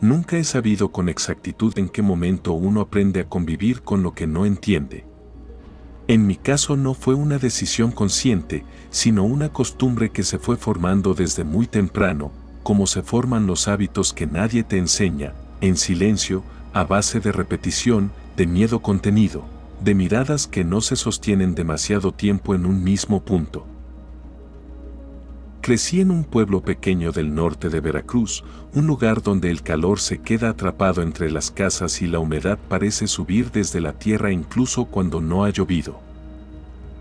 Nunca he sabido con exactitud en qué momento uno aprende a convivir con lo que no entiende. En mi caso no fue una decisión consciente, sino una costumbre que se fue formando desde muy temprano, como se forman los hábitos que nadie te enseña, en silencio, a base de repetición, de miedo contenido, de miradas que no se sostienen demasiado tiempo en un mismo punto. Crecí en un pueblo pequeño del norte de Veracruz, un lugar donde el calor se queda atrapado entre las casas y la humedad parece subir desde la tierra incluso cuando no ha llovido.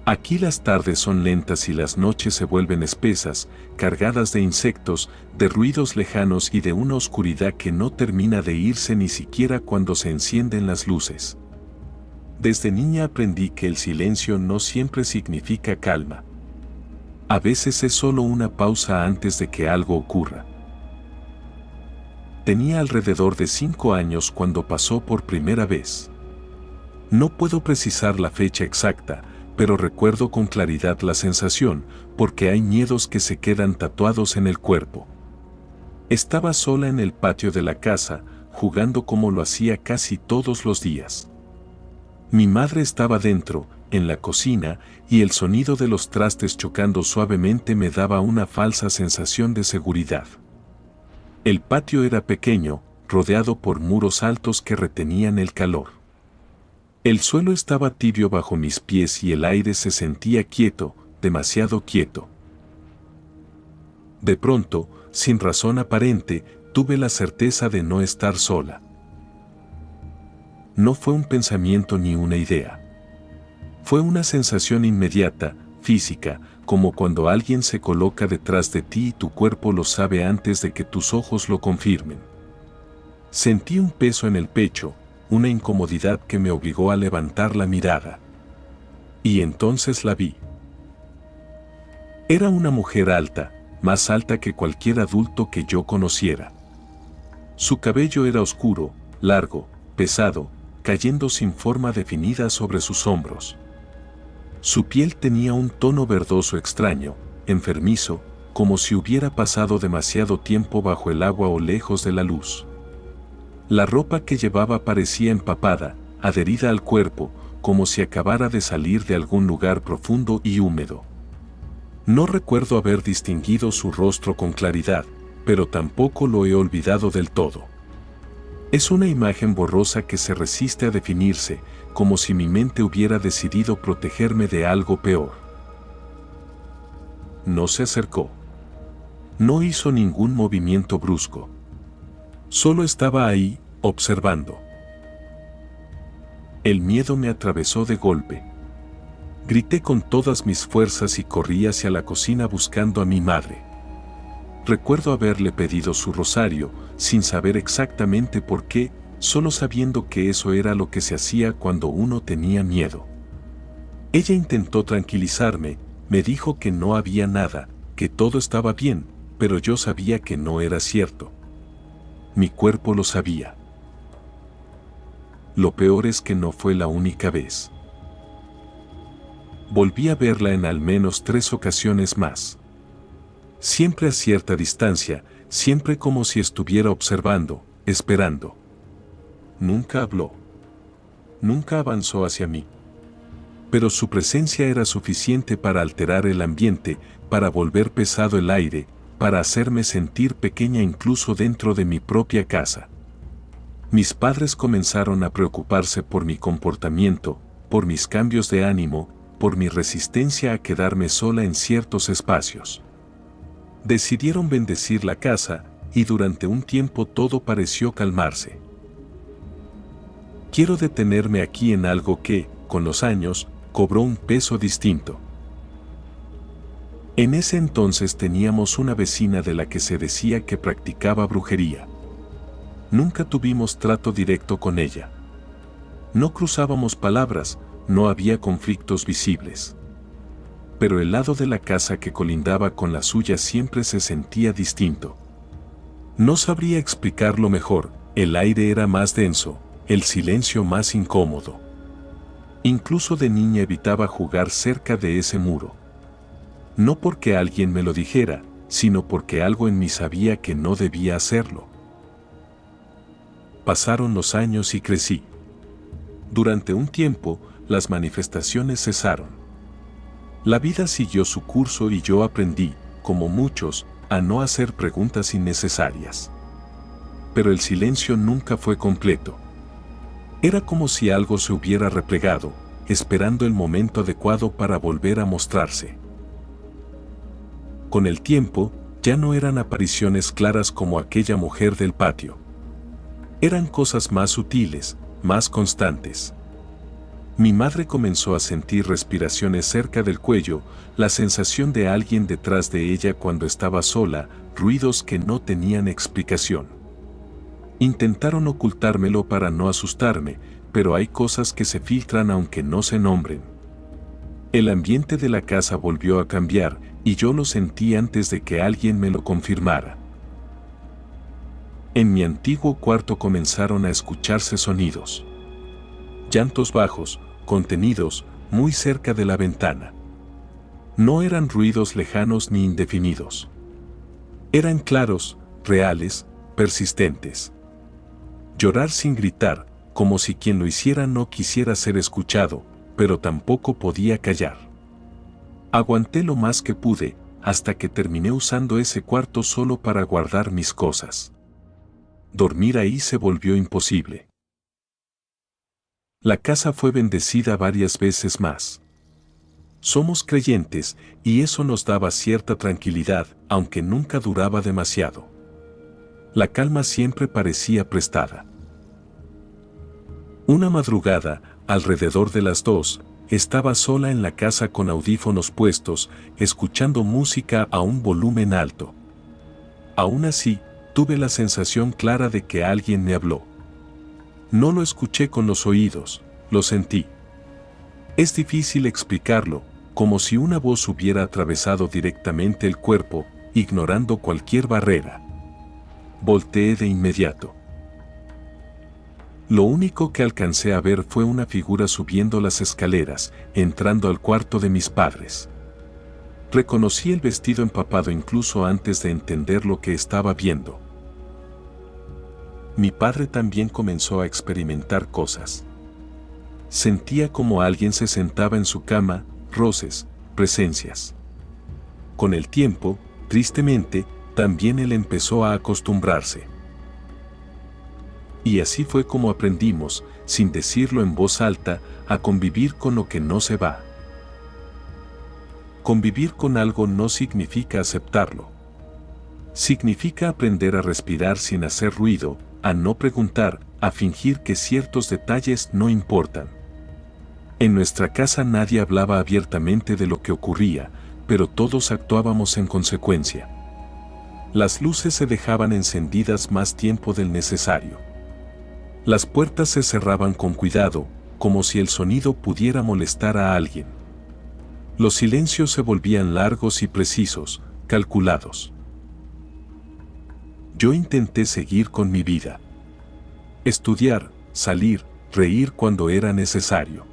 Aquí las tardes son lentas y las noches se vuelven espesas, cargadas de insectos, de ruidos lejanos y de una oscuridad que no termina de irse ni siquiera cuando se encienden las luces. Desde niña aprendí que el silencio no siempre significa calma. A veces es solo una pausa antes de que algo ocurra. Tenía alrededor de 5 años cuando pasó por primera vez. No puedo precisar la fecha exacta, pero recuerdo con claridad la sensación, porque hay miedos que se quedan tatuados en el cuerpo. Estaba sola en el patio de la casa, jugando como lo hacía casi todos los días. Mi madre estaba dentro, en la cocina, y el sonido de los trastes chocando suavemente me daba una falsa sensación de seguridad. El patio era pequeño, rodeado por muros altos que retenían el calor. El suelo estaba tibio bajo mis pies y el aire se sentía quieto, demasiado quieto. De pronto, sin razón aparente, tuve la certeza de no estar sola. No fue un pensamiento ni una idea. Fue una sensación inmediata, física, como cuando alguien se coloca detrás de ti y tu cuerpo lo sabe antes de que tus ojos lo confirmen. Sentí un peso en el pecho, una incomodidad que me obligó a levantar la mirada. Y entonces la vi. Era una mujer alta, más alta que cualquier adulto que yo conociera. Su cabello era oscuro, largo, pesado, cayendo sin forma definida sobre sus hombros. Su piel tenía un tono verdoso extraño, enfermizo, como si hubiera pasado demasiado tiempo bajo el agua o lejos de la luz. La ropa que llevaba parecía empapada, adherida al cuerpo, como si acabara de salir de algún lugar profundo y húmedo. No recuerdo haber distinguido su rostro con claridad, pero tampoco lo he olvidado del todo. Es una imagen borrosa que se resiste a definirse, como si mi mente hubiera decidido protegerme de algo peor. No se acercó. No hizo ningún movimiento brusco. Solo estaba ahí, observando. El miedo me atravesó de golpe. Grité con todas mis fuerzas y corrí hacia la cocina buscando a mi madre. Recuerdo haberle pedido su rosario, sin saber exactamente por qué, solo sabiendo que eso era lo que se hacía cuando uno tenía miedo. Ella intentó tranquilizarme, me dijo que no había nada, que todo estaba bien, pero yo sabía que no era cierto. Mi cuerpo lo sabía. Lo peor es que no fue la única vez. Volví a verla en al menos 3 ocasiones más. Siempre a cierta distancia, siempre como si estuviera observando, esperando. Nunca habló. Nunca avanzó hacia mí. Pero su presencia era suficiente para alterar el ambiente, para volver pesado el aire, para hacerme sentir pequeña incluso dentro de mi propia casa. Mis padres comenzaron a preocuparse por mi comportamiento, por mis cambios de ánimo, por mi resistencia a quedarme sola en ciertos espacios. Decidieron bendecir la casa, y durante un tiempo todo pareció calmarse. Quiero detenerme aquí en algo que, con los años, cobró un peso distinto. En ese entonces teníamos una vecina de la que se decía que practicaba brujería. Nunca tuvimos trato directo con ella. No cruzábamos palabras, no había conflictos visibles. Pero el lado de la casa que colindaba con la suya siempre se sentía distinto. No sabría explicarlo mejor, el aire era más denso, el silencio más incómodo. Incluso de niña evitaba jugar cerca de ese muro. No porque alguien me lo dijera, sino porque algo en mí sabía que no debía hacerlo. Pasaron los años y crecí. Durante un tiempo, las manifestaciones cesaron. La vida siguió su curso y yo aprendí, como muchos, a no hacer preguntas innecesarias. Pero el silencio nunca fue completo. Era como si algo se hubiera replegado, esperando el momento adecuado para volver a mostrarse. Con el tiempo, ya no eran apariciones claras como aquella mujer del patio. Eran cosas más sutiles, más constantes. Mi madre comenzó a sentir respiraciones cerca del cuello, la sensación de alguien detrás de ella cuando estaba sola, ruidos que no tenían explicación. Intentaron ocultármelo para no asustarme, pero hay cosas que se filtran aunque no se nombren. El ambiente de la casa volvió a cambiar, y yo lo sentí antes de que alguien me lo confirmara. En mi antiguo cuarto comenzaron a escucharse sonidos. Llantos bajos, contenidos, muy cerca de la ventana. No eran ruidos lejanos ni indefinidos. Eran claros, reales, persistentes. Llorar sin gritar, como si quien lo hiciera no quisiera ser escuchado, pero tampoco podía callar. Aguanté lo más que pude, hasta que terminé usando ese cuarto solo para guardar mis cosas. Dormir ahí se volvió imposible. La casa fue bendecida varias veces más. Somos creyentes, y eso nos daba cierta tranquilidad, aunque nunca duraba demasiado. La calma siempre parecía prestada. Una madrugada, alrededor de las 2, estaba sola en la casa con audífonos puestos, escuchando música a un volumen alto. Aún así, tuve la sensación clara de que alguien me habló. No lo escuché con los oídos, lo sentí. Es difícil explicarlo, como si una voz hubiera atravesado directamente el cuerpo, ignorando cualquier barrera. Volteé de inmediato. Lo único que alcancé a ver fue una figura subiendo las escaleras, entrando al cuarto de mis padres. Reconocí el vestido empapado incluso antes de entender lo que estaba viendo. Mi padre también comenzó a experimentar cosas. Sentía como alguien se sentaba en su cama, roces, presencias. Con el tiempo, tristemente, también él empezó a acostumbrarse. Y así fue como aprendimos, sin decirlo en voz alta, a convivir con lo que no se va. Convivir con algo no significa aceptarlo. Significa aprender a respirar sin hacer ruido, a no preguntar, a fingir que ciertos detalles no importan. En nuestra casa nadie hablaba abiertamente de lo que ocurría, pero todos actuábamos en consecuencia. Las luces se dejaban encendidas más tiempo del necesario. Las puertas se cerraban con cuidado, como si el sonido pudiera molestar a alguien. Los silencios se volvían largos y precisos, calculados. Yo intenté seguir con mi vida. Estudiar, salir, reír cuando era necesario.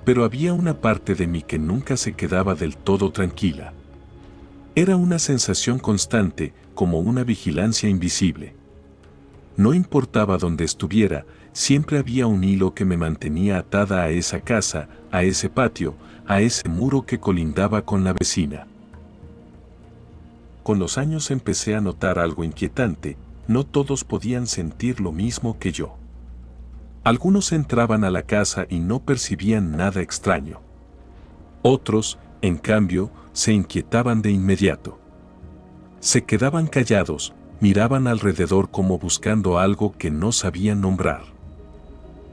Pero había una parte de mí que nunca se quedaba del todo tranquila. Era una sensación constante, como una vigilancia invisible. No importaba dónde estuviera, siempre había un hilo que me mantenía atada a esa casa, a ese patio, a ese muro que colindaba con la vecina. Con los años empecé a notar algo inquietante, no todos podían sentir lo mismo que yo. Algunos entraban a la casa y no percibían nada extraño. Otros, en cambio, se inquietaban de inmediato. Se quedaban callados, miraban alrededor como buscando algo que no sabían nombrar.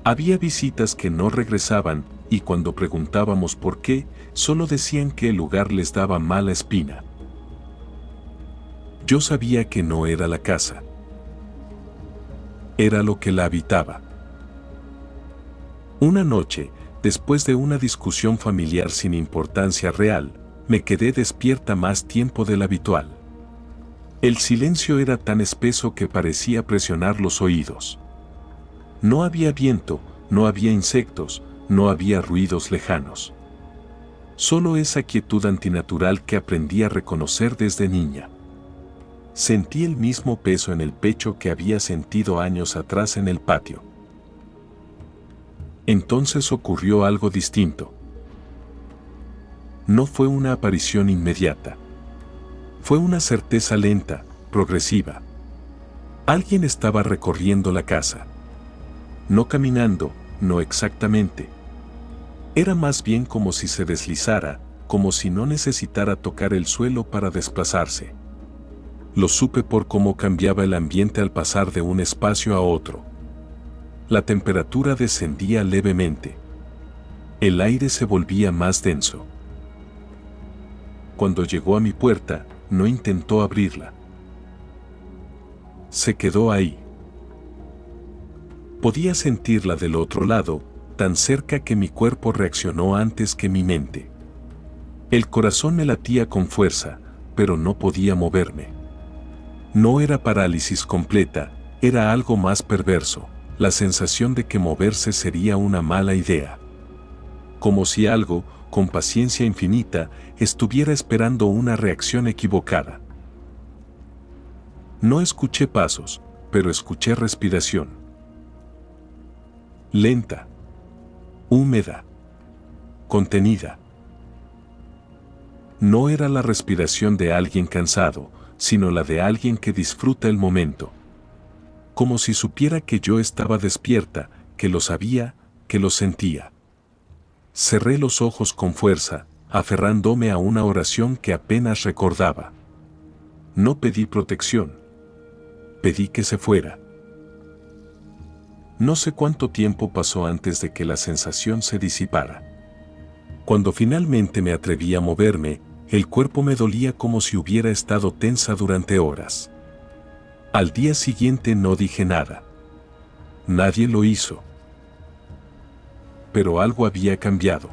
Había visitas que no regresaban, y cuando preguntábamos por qué, solo decían que el lugar les daba mala espina. Yo sabía que no era la casa. Era lo que la habitaba. Una noche, después de una discusión familiar sin importancia real, me quedé despierta más tiempo del habitual. El silencio era tan espeso que parecía presionar los oídos. No había viento, no había insectos, no había ruidos lejanos. Solo esa quietud antinatural que aprendí a reconocer desde niña. Sentí el mismo peso en el pecho que había sentido años atrás en el patio. Entonces ocurrió algo distinto. No fue una aparición inmediata. Fue una certeza lenta, progresiva. Alguien estaba recorriendo la casa. No caminando, no exactamente. Era más bien como si se deslizara, como si no necesitara tocar el suelo para desplazarse. Lo supe por cómo cambiaba el ambiente al pasar de un espacio a otro. La temperatura descendía levemente. El aire se volvía más denso. Cuando llegó a mi puerta, no intentó abrirla. Se quedó ahí. Podía sentirla del otro lado, tan cerca que mi cuerpo reaccionó antes que mi mente. El corazón me latía con fuerza, pero no podía moverme. No era parálisis completa, era algo más perverso, la sensación de que moverse sería una mala idea. Como si algo, con paciencia infinita, estuviera esperando una reacción equivocada. No escuché pasos, pero escuché respiración. Lenta, húmeda, contenida. No era la respiración de alguien cansado, sino la de alguien que disfruta el momento. Como si supiera que yo estaba despierta, que lo sabía, que lo sentía. Cerré los ojos con fuerza, aferrándome a una oración que apenas recordaba. No pedí protección. Pedí que se fuera. No sé cuánto tiempo pasó antes de que la sensación se disipara. Cuando finalmente me atreví a moverme, el cuerpo me dolía como si hubiera estado tensa durante horas. Al día siguiente no dije nada. Nadie lo hizo. Pero algo había cambiado.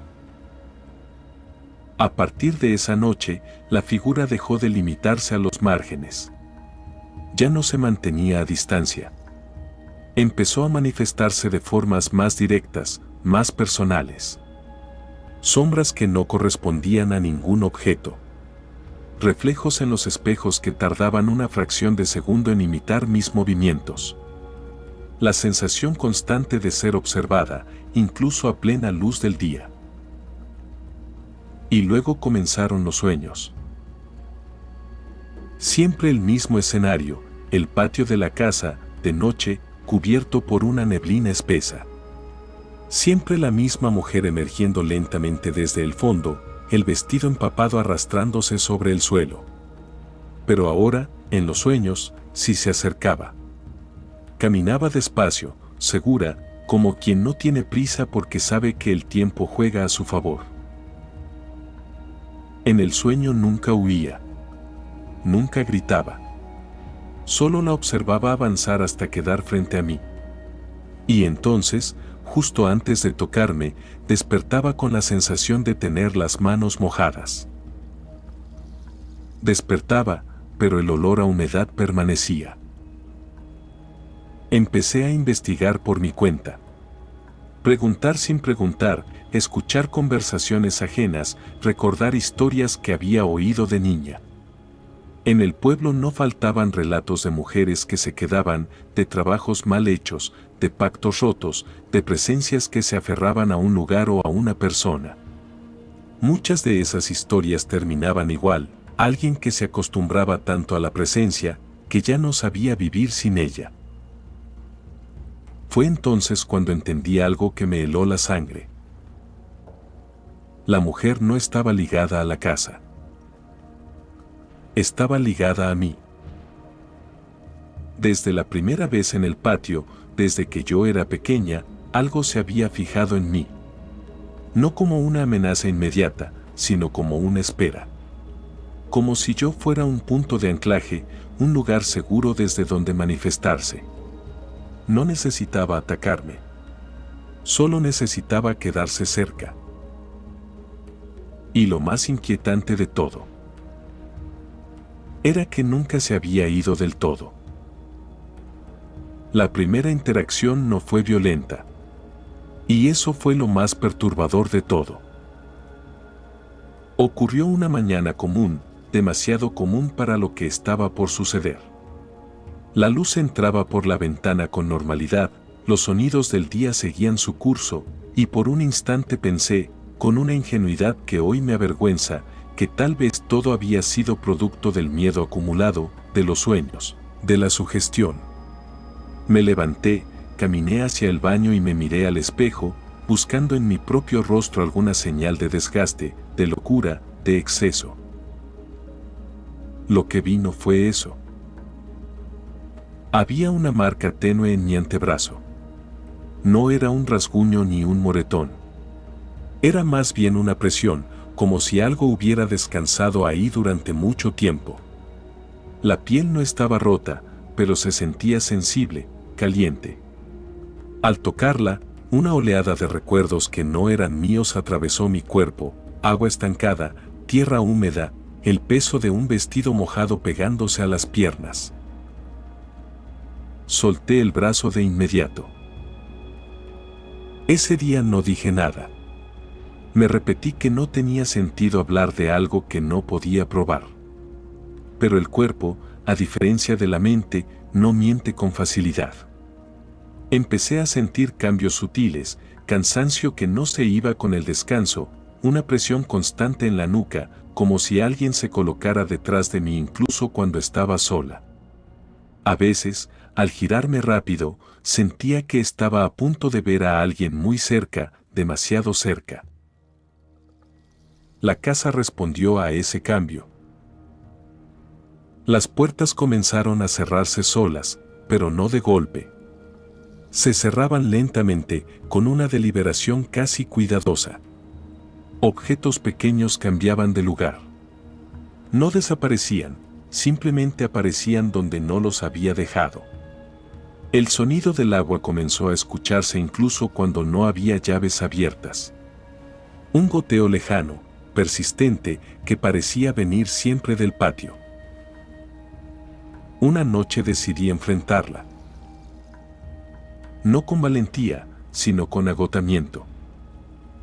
A partir de esa noche, la figura dejó de limitarse a los márgenes. Ya no se mantenía a distancia. Empezó a manifestarse de formas más directas, más personales. Sombras que no correspondían a ningún objeto. Reflejos en los espejos que tardaban una fracción de segundo en imitar mis movimientos. La sensación constante de ser observada, incluso a plena luz del día. Y luego comenzaron los sueños. Siempre el mismo escenario, el patio de la casa, de noche, cubierto por una neblina espesa. Siempre la misma mujer emergiendo lentamente desde el fondo, el vestido empapado arrastrándose sobre el suelo. Pero ahora, en los sueños, sí se acercaba. Caminaba despacio, segura, como quien no tiene prisa porque sabe que el tiempo juega a su favor. En el sueño nunca huía. Nunca gritaba. Solo la observaba avanzar hasta quedar frente a mí. Y entonces, justo antes de tocarme, despertaba con la sensación de tener las manos mojadas. Despertaba, pero el olor a humedad permanecía. Empecé a investigar por mi cuenta. Preguntar sin preguntar, escuchar conversaciones ajenas, recordar historias que había oído de niña. En el pueblo no faltaban relatos de mujeres que se quedaban, de trabajos mal hechos, de pactos rotos, de presencias que se aferraban a un lugar o a una persona. Muchas de esas historias terminaban igual, alguien que se acostumbraba tanto a la presencia, que ya no sabía vivir sin ella. Fue entonces cuando entendí algo que me heló la sangre. La mujer no estaba ligada a la casa. Estaba ligada a mí. Desde la primera vez en el patio, desde que yo era pequeña, algo se había fijado en mí. No como una amenaza inmediata, sino como una espera. Como si yo fuera un punto de anclaje, un lugar seguro desde donde manifestarse. No necesitaba atacarme. Solo necesitaba quedarse cerca. Y lo más inquietante de todo era que nunca se había ido del todo. La primera interacción no fue violenta. Y eso fue lo más perturbador de todo. Ocurrió una mañana común, demasiado común para lo que estaba por suceder. La luz entraba por la ventana con normalidad, los sonidos del día seguían su curso, y por un instante pensé, con una ingenuidad que hoy me avergüenza, que tal vez todo había sido producto del miedo acumulado, de los sueños, de la sugestión. Me levanté, caminé hacia el baño y me miré al espejo, buscando en mi propio rostro alguna señal de desgaste, de locura, de exceso. Lo que vi no fue eso. Había una marca tenue en mi antebrazo. No era un rasguño ni un moretón. Era más bien una presión, como si algo hubiera descansado ahí durante mucho tiempo. La piel no estaba rota, pero se sentía sensible, caliente. Al tocarla, una oleada de recuerdos que no eran míos atravesó mi cuerpo, agua estancada, tierra húmeda, el peso de un vestido mojado pegándose a las piernas. Solté el brazo de inmediato. Ese día no dije nada. Me repetí que no tenía sentido hablar de algo que no podía probar. Pero el cuerpo, a diferencia de la mente, no miente con facilidad. Empecé a sentir cambios sutiles, cansancio que no se iba con el descanso, una presión constante en la nuca, como si alguien se colocara detrás de mí incluso cuando estaba sola. A veces, al girarme rápido, sentía que estaba a punto de ver a alguien muy cerca, demasiado cerca. La casa respondió a ese cambio. Las puertas comenzaron a cerrarse solas, pero no de golpe. Se cerraban lentamente, con una deliberación casi cuidadosa. Objetos pequeños cambiaban de lugar. No desaparecían, simplemente aparecían donde no los había dejado. El sonido del agua comenzó a escucharse incluso cuando no había llaves abiertas. Un goteo lejano, persistente, que parecía venir siempre del patio. Una noche decidí enfrentarla. No con valentía, sino con agotamiento.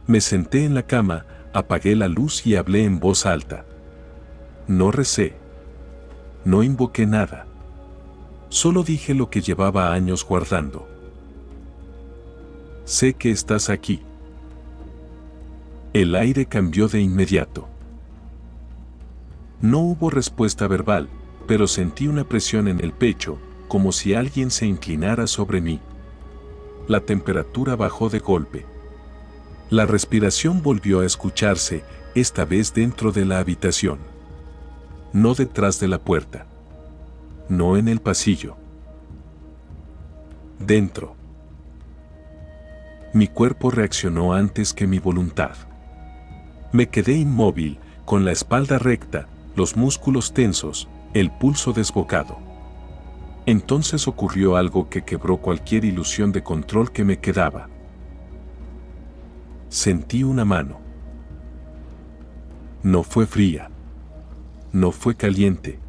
Me senté en la cama, apagué la luz y hablé en voz alta. No recé. No invoqué nada. Solo dije lo que llevaba años guardando. Sé que estás aquí. El aire cambió de inmediato. No hubo respuesta verbal, pero sentí una presión en el pecho, como si alguien se inclinara sobre mí. La temperatura bajó de golpe. La respiración volvió a escucharse, esta vez dentro de la habitación. No detrás de la puerta. No en el pasillo. Dentro. Mi cuerpo reaccionó antes que mi voluntad. Me quedé inmóvil, con la espalda recta, los músculos tensos, el pulso desbocado. Entonces ocurrió algo que quebró cualquier ilusión de control que me quedaba. Sentí una mano. No fue fría. No fue caliente.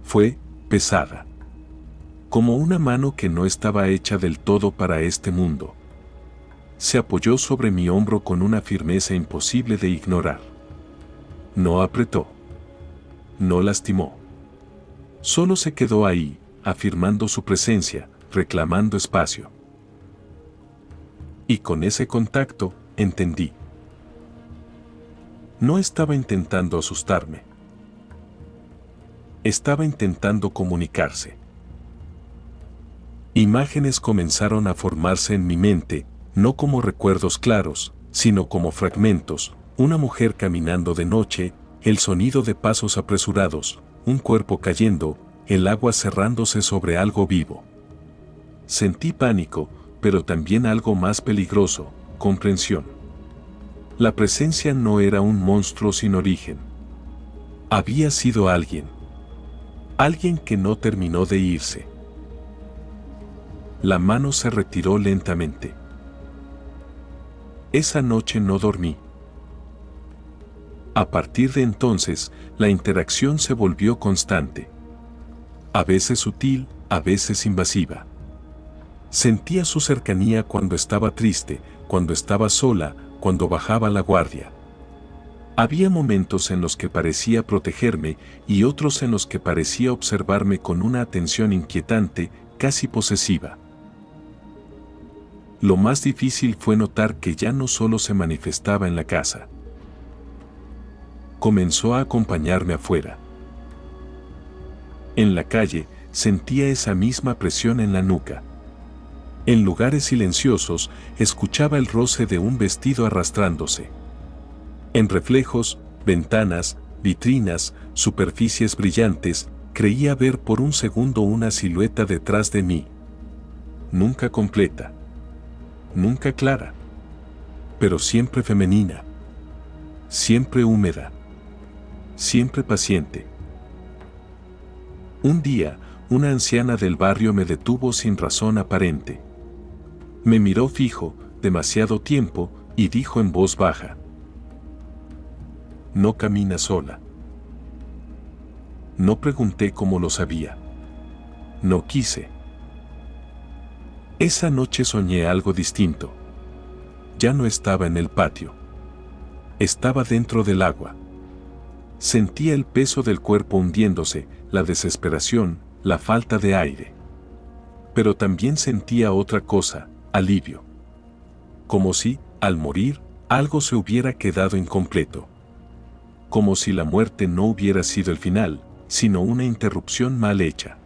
Fue pesada. Como una mano que no estaba hecha del todo para este mundo. Se apoyó sobre mi hombro con una firmeza imposible de ignorar. No apretó. No lastimó. Solo se quedó ahí, afirmando su presencia, reclamando espacio. Y con ese contacto, entendí. No estaba intentando asustarme. Estaba intentando comunicarse. Imágenes comenzaron a formarse en mi mente, no como recuerdos claros, sino como fragmentos, una mujer caminando de noche, el sonido de pasos apresurados, un cuerpo cayendo, el agua cerrándose sobre algo vivo. Sentí pánico, pero también algo más peligroso, comprensión. La presencia no era un monstruo sin origen. Había sido alguien. Alguien que no terminó de irse. La mano se retiró lentamente. Esa noche no dormí. A partir de entonces, la interacción se volvió constante. A veces sutil, a veces invasiva. Sentía su cercanía cuando estaba triste, cuando estaba sola, cuando bajaba la guardia. Había momentos en los que parecía protegerme y otros en los que parecía observarme con una atención inquietante, casi posesiva. Lo más difícil fue notar que ya no solo se manifestaba en la casa. Comenzó a acompañarme afuera. En la calle, sentía esa misma presión en la nuca. En lugares silenciosos, escuchaba el roce de un vestido arrastrándose. En reflejos, ventanas, vitrinas, superficies brillantes, creía ver por un segundo una silueta detrás de mí. Nunca completa. Nunca clara. Pero siempre femenina. Siempre húmeda. Siempre paciente. Un día, una anciana del barrio me detuvo sin razón aparente. Me miró fijo, demasiado tiempo, y dijo en voz baja: «No camina sola». No pregunté cómo lo sabía. No quise. Esa noche soñé algo distinto. Ya no estaba en el patio. Estaba dentro del agua. Sentía el peso del cuerpo hundiéndose, la desesperación, la falta de aire. Pero también sentía otra cosa, alivio. Como si, al morir, algo se hubiera quedado incompleto. Como si la muerte no hubiera sido el final, sino una interrupción mal hecha.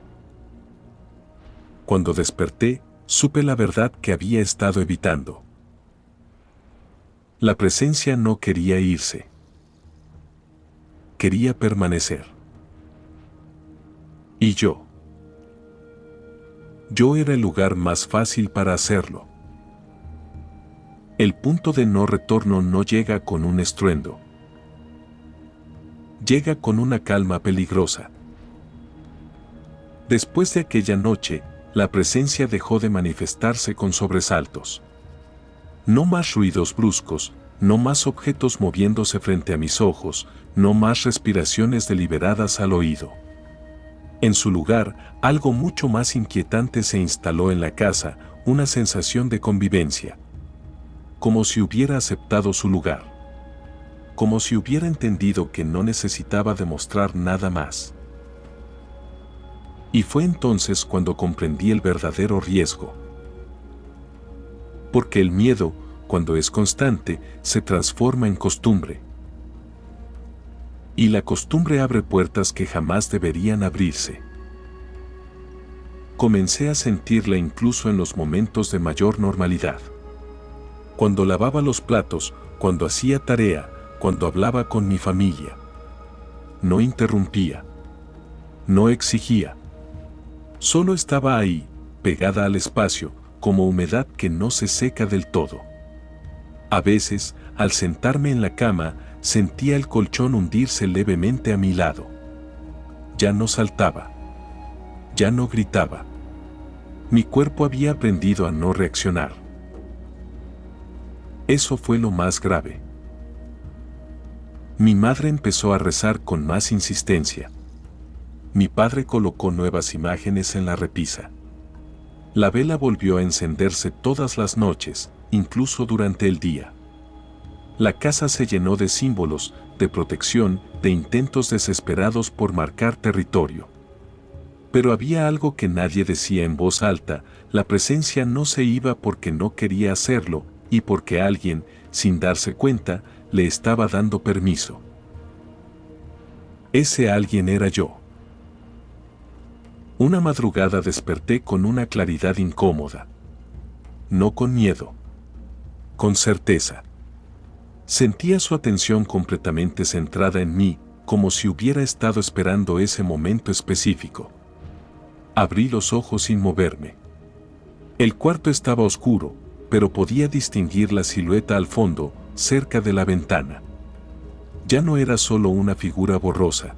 Cuando desperté, supe la verdad que había estado evitando. La presencia no quería irse. Quería permanecer. Y yo era el lugar más fácil para hacerlo. El punto de no retorno no llega con un estruendo. Llega con una calma peligrosa. Después de aquella noche, la presencia dejó de manifestarse con sobresaltos. No más ruidos bruscos, no más objetos moviéndose frente a mis ojos, no más respiraciones deliberadas al oído. En su lugar, algo mucho más inquietante se instaló en la casa, una sensación de convivencia. Como si hubiera aceptado su lugar. Como si hubiera entendido que no necesitaba demostrar nada más. Y fue entonces cuando comprendí el verdadero riesgo. Porque el miedo, cuando es constante, se transforma en costumbre. Y la costumbre abre puertas que jamás deberían abrirse. Comencé a sentirla incluso en los momentos de mayor normalidad. Cuando lavaba los platos, cuando hacía tarea, cuando hablaba con mi familia. No interrumpía. No exigía. Solo estaba ahí, pegada al espacio, como humedad que no se seca del todo. A veces, al sentarme en la cama, sentía el colchón hundirse levemente a mi lado. Ya no saltaba. Ya no gritaba. Mi cuerpo había aprendido a no reaccionar. Eso fue lo más grave. Mi madre empezó a rezar con más insistencia. Mi padre colocó nuevas imágenes en la repisa. La vela volvió a encenderse todas las noches, incluso durante el día. La casa se llenó de símbolos, de protección, de intentos desesperados por marcar territorio. Pero había algo que nadie decía en voz alta: la presencia no se iba porque no quería hacerlo, y porque alguien, sin darse cuenta, le estaba dando permiso. Ese alguien era yo. Una madrugada desperté con una claridad incómoda. No con miedo. Con certeza. Sentía su atención completamente centrada en mí, como si hubiera estado esperando ese momento específico. Abrí los ojos sin moverme. El cuarto estaba oscuro, pero podía distinguir la silueta al fondo, cerca de la ventana. Ya no era solo una figura borrosa.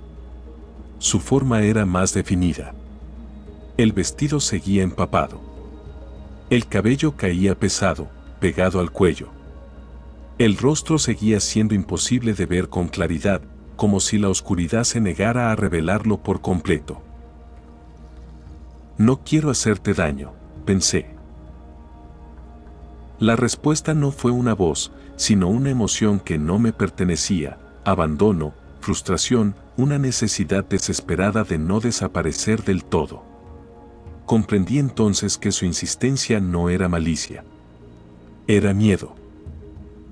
Su forma era más definida. El vestido seguía empapado. El cabello caía pesado, pegado al cuello. El rostro seguía siendo imposible de ver con claridad, como si la oscuridad se negara a revelarlo por completo. No quiero hacerte daño, pensé. La respuesta no fue una voz, sino una emoción que no me pertenecía, abandono, frustración, una necesidad desesperada de no desaparecer del todo. Comprendí entonces que su insistencia no era malicia. Era miedo.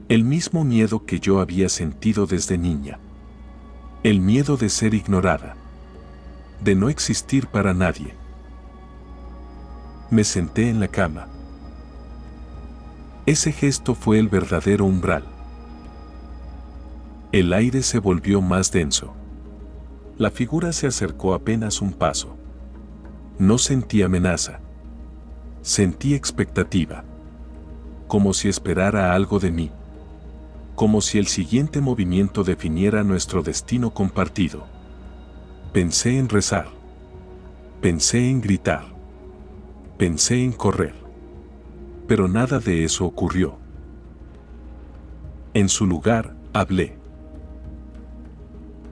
El mismo miedo que yo había sentido desde niña. El miedo de ser ignorada. De no existir para nadie. Me senté en la cama. Ese gesto fue el verdadero umbral. El aire se volvió más denso. La figura se acercó apenas un paso. No sentí amenaza. Sentí expectativa. Como si esperara algo de mí. Como si el siguiente movimiento definiera nuestro destino compartido. Pensé en rezar. Pensé en gritar. Pensé en correr. Pero nada de eso ocurrió. En su lugar, hablé.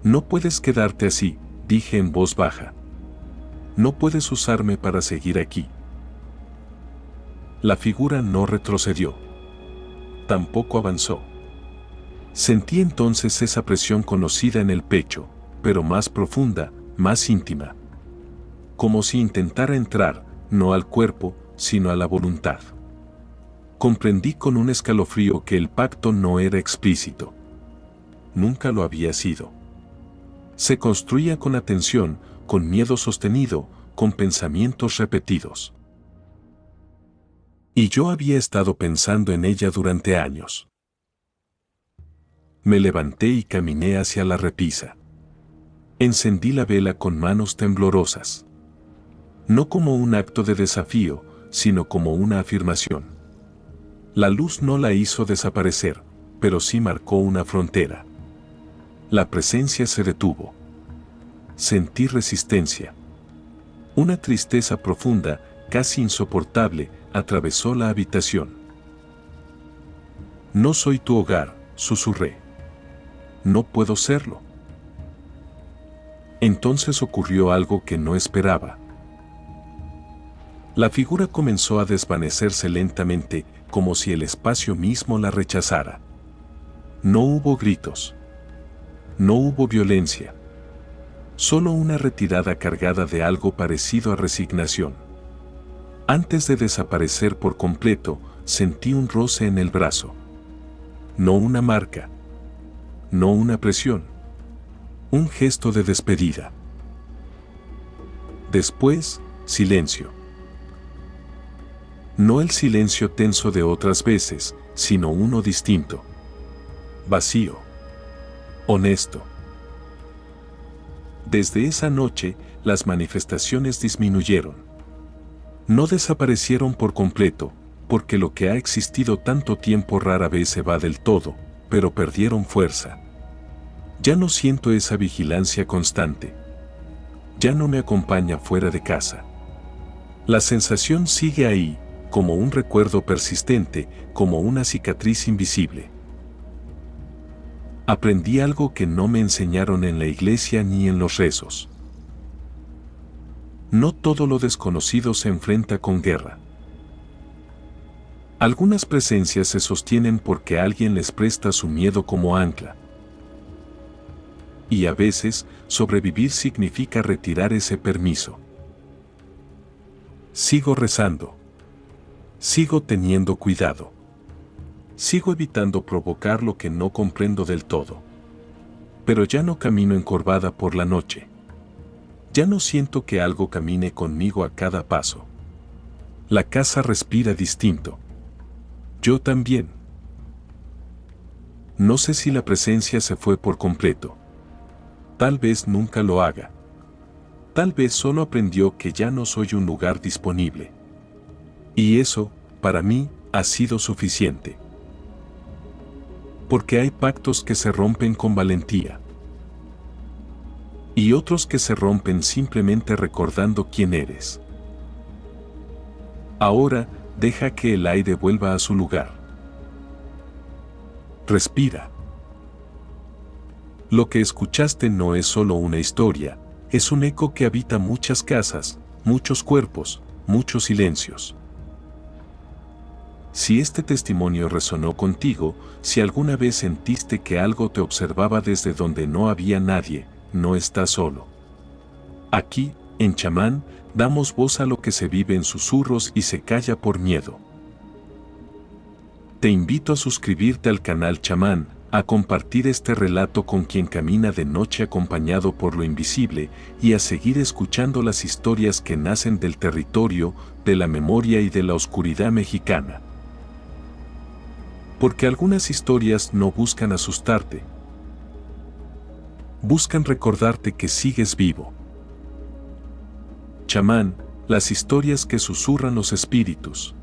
No puedes quedarte así, dije en voz baja. No puedes usarme para seguir aquí. La figura no retrocedió. Tampoco avanzó. Sentí entonces esa presión conocida en el pecho, pero más profunda, más íntima. Como si intentara entrar, no al cuerpo, sino a la voluntad. Comprendí con un escalofrío que el pacto no era explícito. Nunca lo había sido. Se construía con atención, con miedo sostenido, con pensamientos repetidos. Y yo había estado pensando en ella durante años. Me levanté y caminé hacia la repisa. Encendí la vela con manos temblorosas. No como un acto de desafío, sino como una afirmación. La luz no la hizo desaparecer, pero sí marcó una frontera. La presencia se detuvo. Sentí resistencia. Una tristeza profunda, casi insoportable, atravesó la habitación. No soy tu hogar, susurré. No puedo serlo. Entonces ocurrió algo que no esperaba. La figura comenzó a desvanecerse lentamente, como si el espacio mismo la rechazara. No hubo gritos. No hubo violencia. Solo una retirada cargada de algo parecido a resignación. Antes de desaparecer por completo, sentí un roce en el brazo. No una marca. No una presión. Un gesto de despedida. Después, silencio. No el silencio tenso de otras veces, sino uno distinto. Vacío. Honesto. Desde esa noche, las manifestaciones disminuyeron. No desaparecieron por completo, porque lo que ha existido tanto tiempo rara vez se va del todo, pero perdieron fuerza. Ya no siento esa vigilancia constante. Ya no me acompaña fuera de casa. La sensación sigue ahí, como un recuerdo persistente, como una cicatriz invisible. Aprendí algo que no me enseñaron en la iglesia ni en los rezos. No todo lo desconocido se enfrenta con guerra. Algunas presencias se sostienen porque alguien les presta su miedo como ancla. Y a veces, sobrevivir significa retirar ese permiso. Sigo rezando. Sigo teniendo cuidado. Sigo evitando provocar lo que no comprendo del todo. Pero ya no camino encorvada por la noche. Ya no siento que algo camine conmigo a cada paso. La casa respira distinto. Yo también. No sé si la presencia se fue por completo. Tal vez nunca lo haga. Tal vez solo aprendió que ya no soy un lugar disponible. Y eso, para mí, ha sido suficiente. Porque hay pactos que se rompen con valentía. Y otros que se rompen simplemente recordando quién eres. Ahora, deja que el aire vuelva a su lugar. Respira. Lo que escuchaste no es solo una historia, es un eco que habita muchas casas, muchos cuerpos, muchos silencios. Si este testimonio resonó contigo, si alguna vez sentiste que algo te observaba desde donde no había nadie, no estás solo. Aquí, en Chamán, damos voz a lo que se vive en susurros y se calla por miedo. Te invito a suscribirte al canal Chamán, a compartir este relato con quien camina de noche acompañado por lo invisible y a seguir escuchando las historias que nacen del territorio, de la memoria y de la oscuridad mexicana. Porque algunas historias no buscan asustarte. Buscan recordarte que sigues vivo. Chamán, las historias que susurran los espíritus.